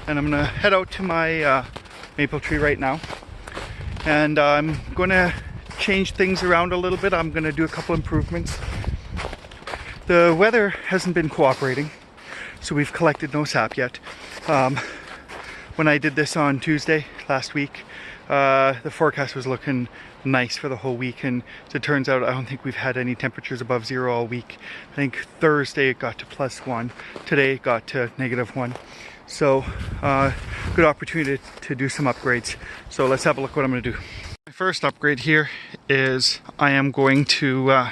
and I'm gonna head out to my maple tree right now, and I'm gonna change things around a little bit. I'm gonna do a couple improvements. The weather hasn't been cooperating, so we've collected no sap yet. When I did this on Tuesday last week, the forecast was looking nice for the whole week, and as it turns out, I don't think we've had any temperatures above 0 all week. I think Thursday it got to +1, today it got to -1. So good opportunity to do some upgrades. So let's have a look what I'm going to do. My first upgrade here is I am going to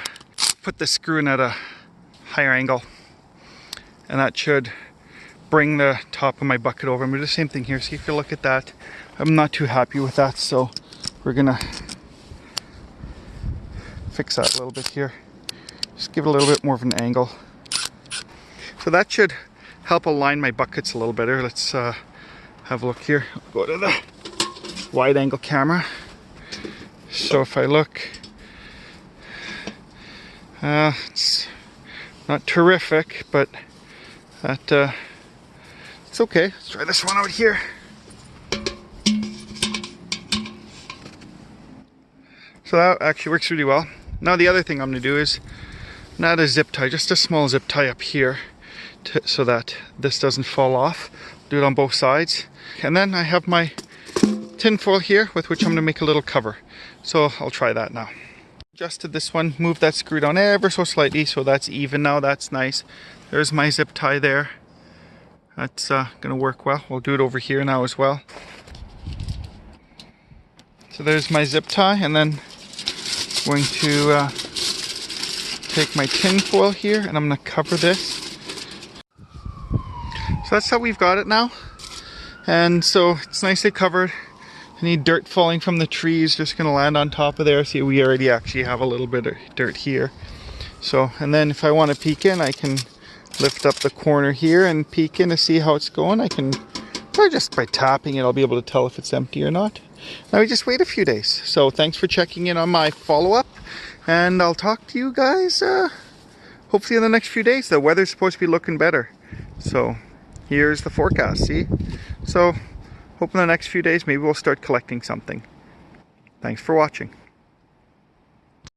put the screw in at a higher angle, and that should bring the top of my bucket over. I'm going to do the same thing here. See if you look at that. I'm not too happy with that, so we're gonna fix that a little bit here. Just give it a little bit more of an angle. So that should help align my buckets a little better. Let's have a look here. I'll go to the wide angle camera. So if I look, it's not terrific, but that it's okay. Let's try this one out here. So that actually works really well. Now the other thing I'm going to do is not a zip tie, just a small zip tie up here so that this doesn't fall off. Do it on both sides. And then I have my tin foil here with which I'm going to make a little cover. So I'll try that now. Adjusted this one, moved that screw down ever so slightly so that's even now. That's nice. There's my zip tie there. That's going to work well. We'll do it over here now as well. So there's my zip tie, and then I'm going to take my tin foil here and I'm going to cover this. So that's how we've got it now. And so it's nicely covered. Any dirt falling from the tree is just going to land on top of there. See, we already actually have a little bit of dirt here. So, and then if I want to peek in, I can lift up the corner here and peek in to see how it's going. I can, or just by tapping it, I'll be able to tell if it's empty or not. Now we just wait a few days. So thanks for checking in on my follow-up, and I'll talk to you guys hopefully in the next few days. The weather's supposed to be looking better. So here's the forecast, see? So hope in the next few days maybe we'll start collecting something. Thanks for watching.